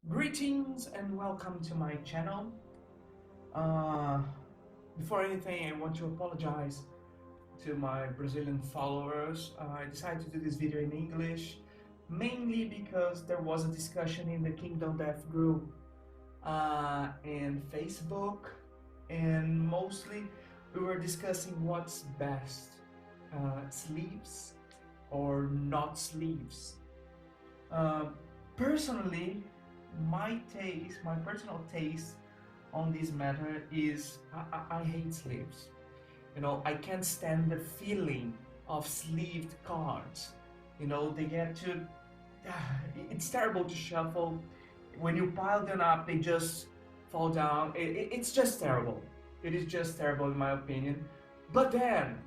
Greetings and welcome to my channel. Uh, Before anything, I want to apologize to my Brazilian followers. I decided to do this video in English mainly because there was a discussion in the Kingdom Death group and Facebook, and mostly we were discussing what's best, sleeves or not sleeves. Uh, Personally, my personal taste on this matter is I hate sleeves. I can't stand the feeling of sleeved cards. They get to, it's terrible to shuffle. When you pile them up, they just fall down. It's just terrible. It is just terrible in my opinion. But then,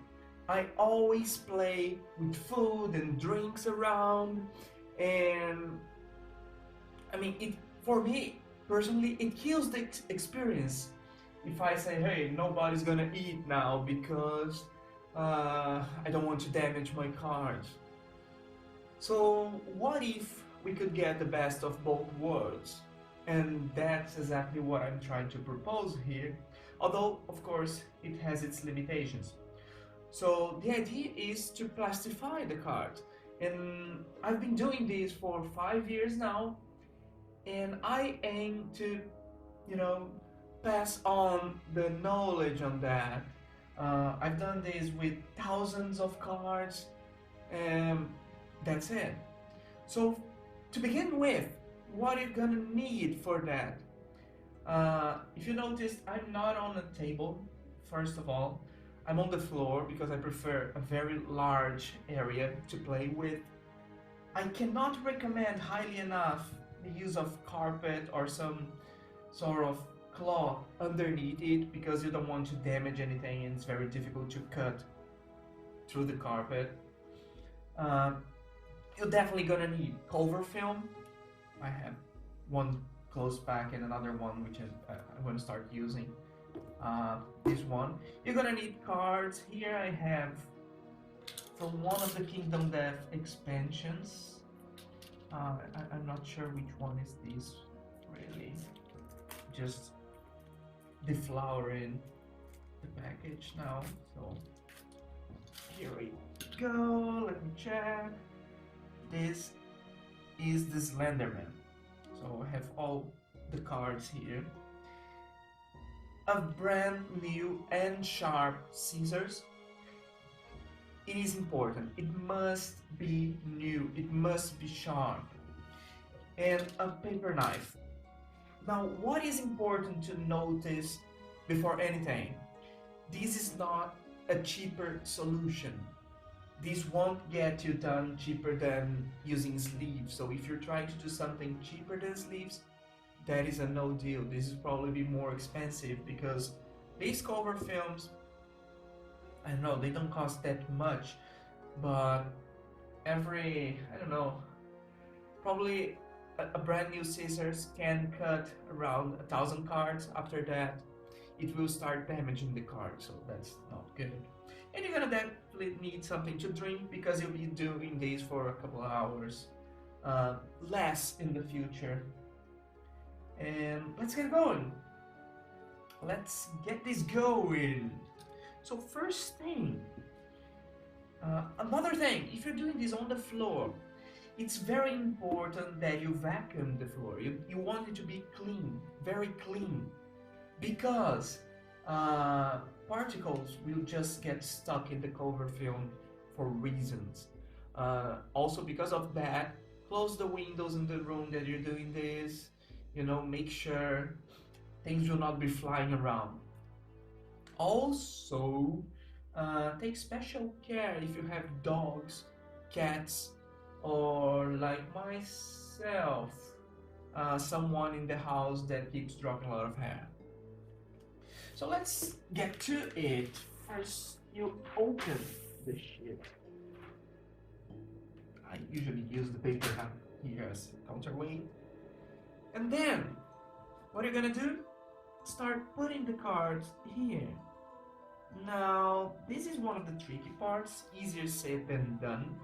I always play with food and drinks around, and I mean, it for me personally, it kills the experience if I say, "Hey, nobody's gonna eat now because I don't want to damage my cards." So, what if we could get the best of both worlds? And that's exactly what I'm trying to propose here, although, of course, it has its limitations. So, the idea is to plastify the card. And I've been doing this for 5 years now, and I aim to, you know, pass on the knowledge on that. I've done this with thousands of cards, and that's it. So, to begin with, what you're gonna need for that? If you noticed, I'm not on a table, first of all. I'm on the floor because I prefer a very large area to play with. I cannot recommend highly enough the use of carpet or some sort of cloth underneath it because you don't want to damage anything and it's very difficult to cut through the carpet. Uh, you're definitely gonna need cover film. I have one close pack and another one which I'm gonna start using. This one. You're gonna need cards. Here I have from one of the Kingdom Death expansions. I'm not sure which one is this really. Just deflowering the package now. So here we go. Let me check. This is the Slenderman. So I have all the cards here. A brand new and sharp scissors. It is important. It must be new. It must be sharp. And a paper knife. Now, what is important to notice before anything? This is not a cheaper solution. This won't get you done cheaper than using sleeves. So if you're trying to do something cheaper than sleeves, that is a no deal. This is probably more expensive because these cover films, I don't know, they don't cost that much, but I don't know, probably a brand new scissors can cut around 1,000 cards. After that, it will start damaging the card, so that's not good. And you're gonna definitely need something to drink because you'll be doing this for a couple of hours, less in the future. And let's get going. Let's get this going. So first thing, another thing, if you're doing this on the floor, it's very important that you vacuum the floor. You want it to be clean, very clean, because particles will just get stuck in the cover film for reasons. Also because of that, close the windows in the room that you're doing this. Make sure things will not be flying around. Also, take special care if you have dogs, cats, or like myself, someone in the house that keeps dropping a lot of hair. So let's get to it. First, you open the shit. I usually use the paper here as counterweight. And then, what you're gonna do? Start putting the cards here. Now, this is one of the tricky parts, easier said than done,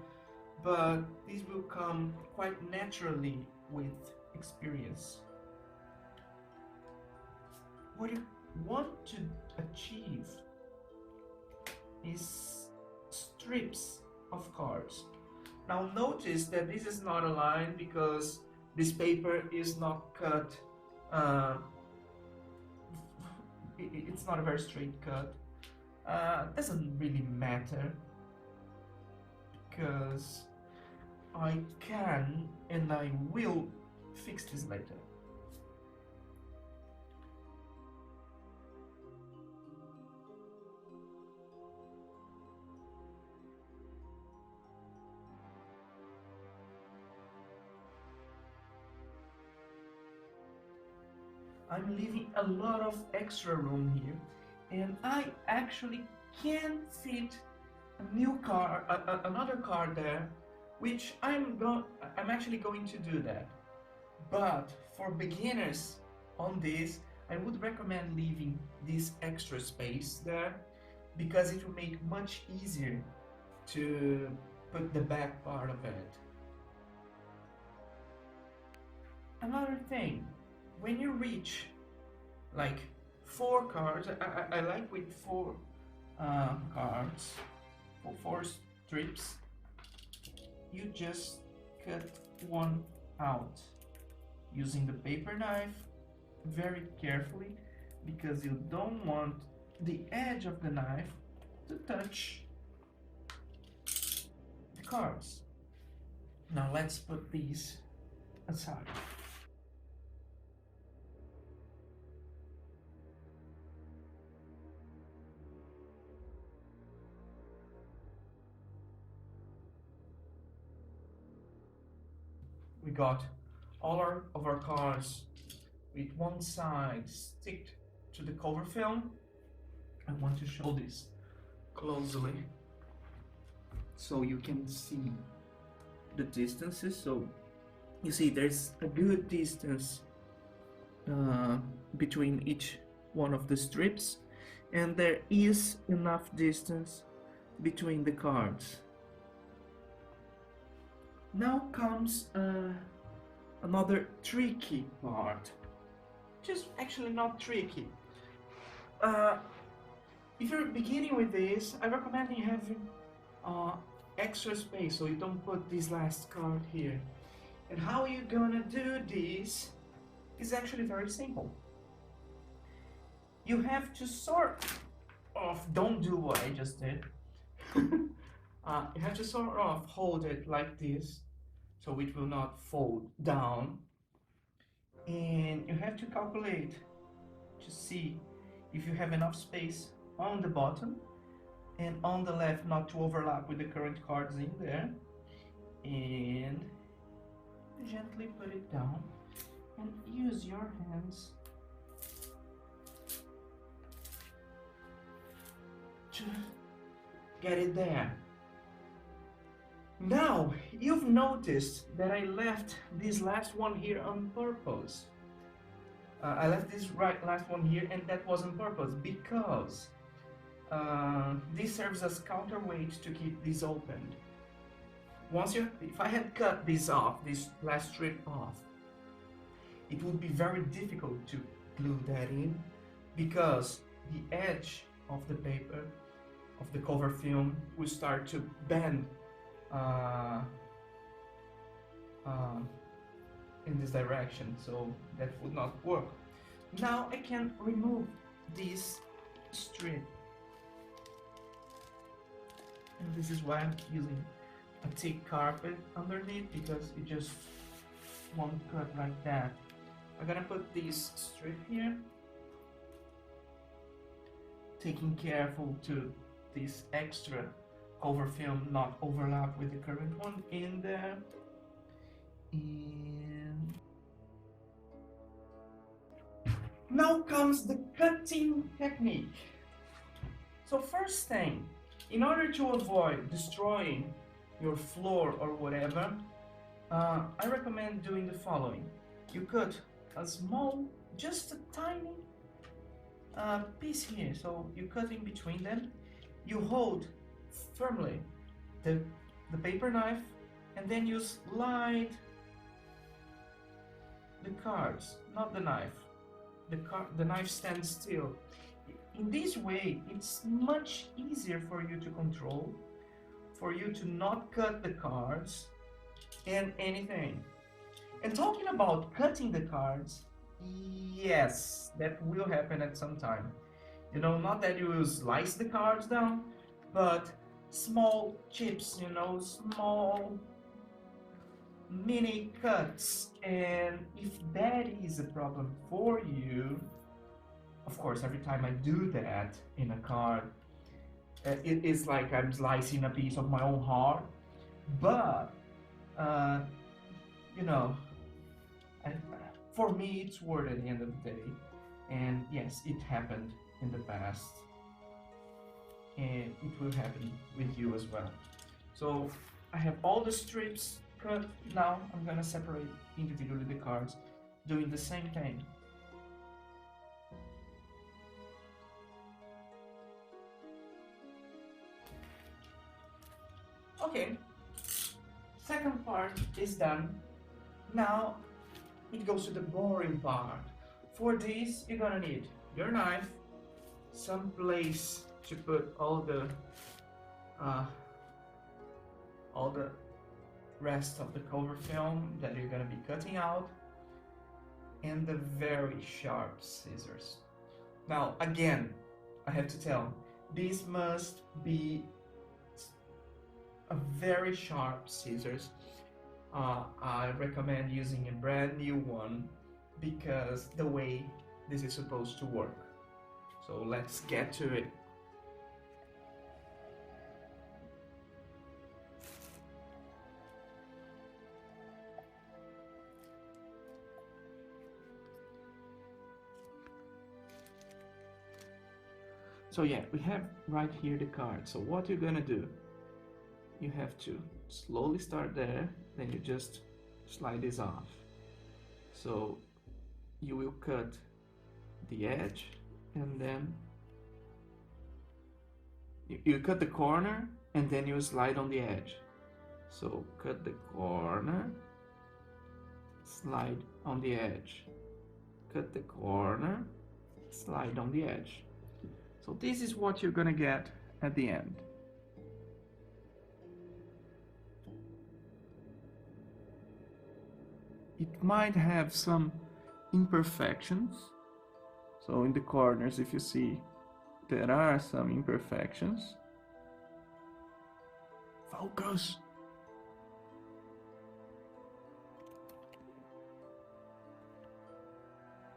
but this will come quite naturally with experience. What you want to achieve is strips of cards. Now notice that this is not a line because this paper is not cut, uh, it's not a very straight cut. Doesn't really matter because I can and I will fix this later. I'm leaving a lot of extra room here, and I actually can fit a new car, another car there, which I'm actually going to do that. But for beginners on this, I would recommend leaving this extra space there because it will make much easier to put the back part of it. Another thing, when you reach like 4 cards, I like with 4 cards, 4 strips, you just cut one out using the paper knife very carefully because you don't want the edge of the knife to touch the cards. Now let's put these aside. We got all of our cards with one side sticked to the cover film. I want to show this closely so you can see the distances. So you see there's a good distance between each one of the strips, and there is enough distance between the cards. Now comes another tricky part, just actually not tricky. If you're beginning with this, I recommend having extra space so you don't put this last card here. And how you're gonna do this is actually very simple. You have to sort of, don't do what I just did. You have to sort of hold it like this so it will not fold down, and you have to calculate to see if you have enough space on the bottom and on the left not to overlap with the current cards in there, and gently put it down and use your hands to get it there. Now, you've noticed that I left this last one here on purpose. I left this last one here, and that was on purpose because this serves as counterweight to keep this opened. If I had cut this off, this last strip off, it would be very difficult to glue that in because the edge of the paper, of the cover film, will start to bend in this direction, so that would not work. Now I can remove this strip, and this is why I'm using a thick carpet underneath, because it just won't cut like that. I'm gonna put this strip here, taking careful to this extra cover film not overlap with the current one in there. And now comes the cutting technique. So first thing, in order to avoid destroying your floor or whatever, I recommend doing the following. You cut a small, just a tiny piece here, so you cut in between them, you hold firmly the paper knife, and then you slide the cards, not the knife. The knife stands still. In this way, it's much easier for you to control, for you to not cut the cards and anything. And talking about cutting the cards, yes, that will happen at some time. You know, not that you will slice the cards down, but small chips, you know, small mini cuts. And if that is a problem for you, of course, every time I do that in a card, it is like I'm slicing a piece of my own heart. But, uh, you know, I, for me, it's worth at the end of the day. And yes, it happened in the past. And it will happen with you as well. So I have all the strips cut. Now I'm gonna separate individually the cards, doing the same thing. Okay, second part is done. Now it goes to the boring part. For this, you're gonna need your knife, some place to put all the rest of the cover film that you're gonna be cutting out, and the very sharp scissors. Now again, I have to tell, this must be a very sharp scissors. I recommend using a brand new one because the way this is supposed to work. So let's get to it. So yeah, we have right here the card. So what you're gonna do, you have to slowly start there, then you just slide this off. So you will cut the edge, and then you cut the corner, and then you slide on the edge. So cut the corner, slide on the edge, cut the corner, slide on the edge. So this is what you're gonna get at the end. It might have some imperfections. So in the corners, if you see, there are some imperfections. Focus.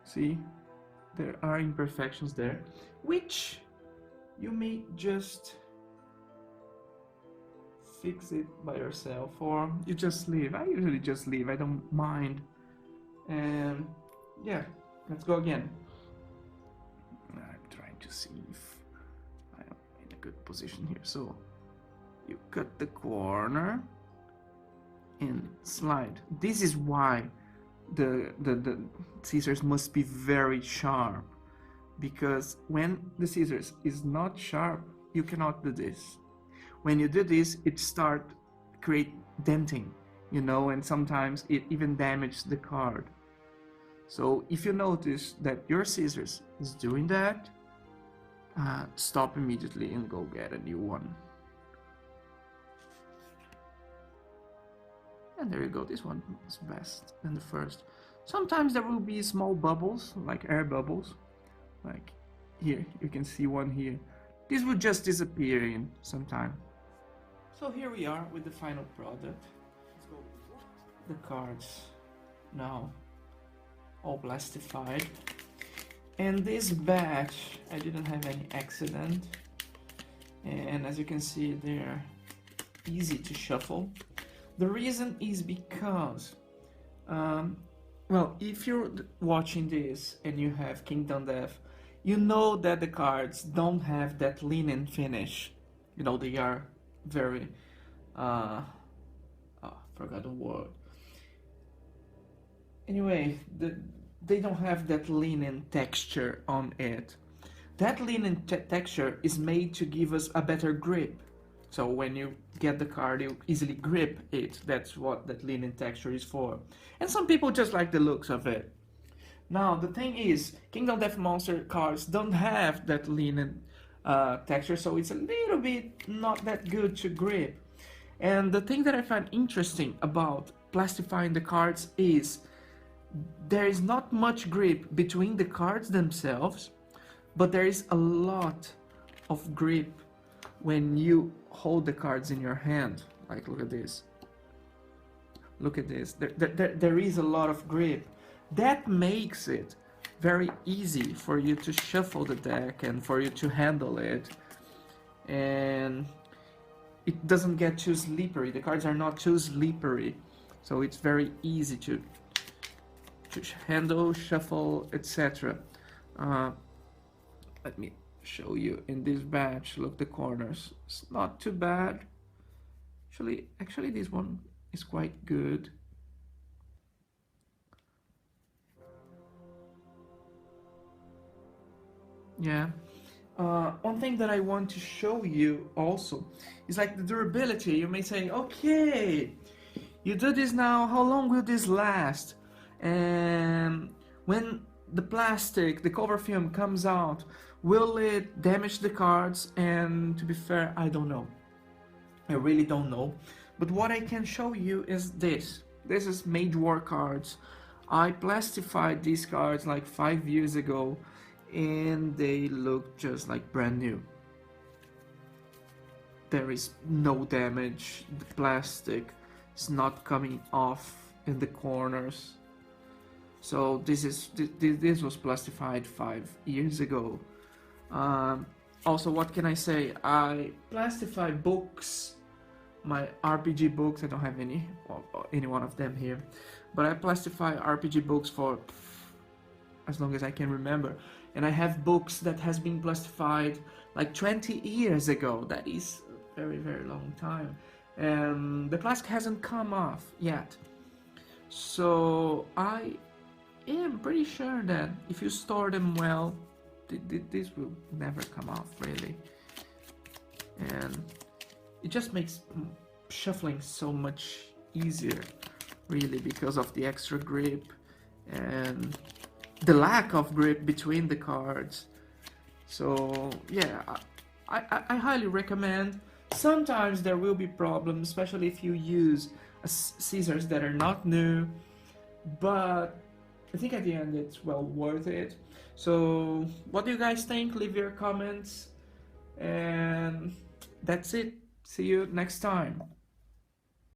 See, there are imperfections there, which you may just fix it by yourself, or you just leave. I usually just leave, I don't mind. And yeah, let's go again. I'm trying to see if I'm in a good position here. So you cut the corner and slide. This is why the scissors must be very sharp, because when the scissors is not sharp, you cannot do this. When you do this, it start create denting, you know, and sometimes it even damages the card. So if you notice that your scissors is doing that, stop immediately and go get a new one. And there you go, this one is best than the first. Sometimes there will be small bubbles, like air bubbles, like here, you can see one here. This will just disappear in some time. So here we are with the final product. Let's go. The cards now all plastified. And this batch, I didn't have any accident. And as you can see, they're easy to shuffle. The reason is because, well, if you're watching this and you have Kingdom Death, you know that the cards don't have that linen finish. You know, they are very, forgot the word. Anyway, they don't have that linen texture on it. That linen texture is made to give us a better grip. So when you get the card, you easily grip it. That's what that linen texture is for. And some people just like the looks of it. Now, the thing is, Kingdom Death Monster cards don't have that linen texture, so it's a little bit not that good to grip. And the thing that I find interesting about plastifying the cards is there is not much grip between the cards themselves, but there is a lot of grip when you hold the cards in your hand. Like, look at this. Look at this. There is a lot of grip. That makes it very easy for you to shuffle the deck and for you to handle it. And it doesn't get too slippery. The cards are not too slippery. So it's very easy to handle, shuffle, etc. Let me show you in this batch. Look, the corners. It's not too bad. Actually, this one is quite good. Yeah. One thing that I want to show you also is like the durability. You may say, okay, you do this now, how long will this last? And when the plastic, the cover film comes out, will it damage the cards? And to be fair, I don't know. I really don't know. But what I can show you is this. This is Mage War cards. I plastified these cards like 5 years ago and they look just like brand new. There is no damage. The plastic is not coming off in the corners. So this was plastified 5 years ago. Also, what can I say? I plastify books, my RPG books. I don't have any one of them here, but I plastify RPG books for as long as I can remember. And I have books that has been plastified like 20 years ago. That is a very, very long time. And the plastic hasn't come off yet. So I am pretty sure that if you store them well, this will never come off really. And it just makes shuffling so much easier really because of the extra grip and the lack of grip between the cards. So yeah, I highly recommend. Sometimes there will be problems, especially if you use scissors that are not new, but I think at the end it's well worth it. So what do you guys think? Leave your comments, and that's it. See you next time.